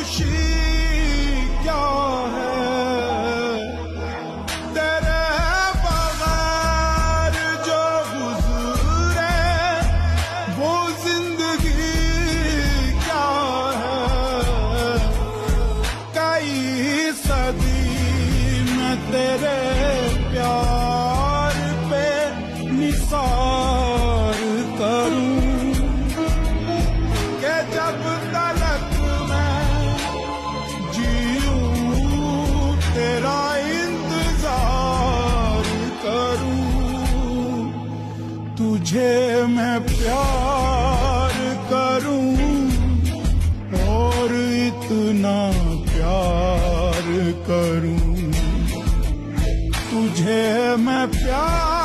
खुशी क्या है तेरे बगैर जो गुजरे वो जिंदगी क्या है। कई सदी में तेरे प्यार पे निसार करूं कि जब तलक मैं जीऊं तेरा इंतजार करूं। तुझे मैं प्यार करूं और इतना प्यार करूं। तुझे मैं प्यार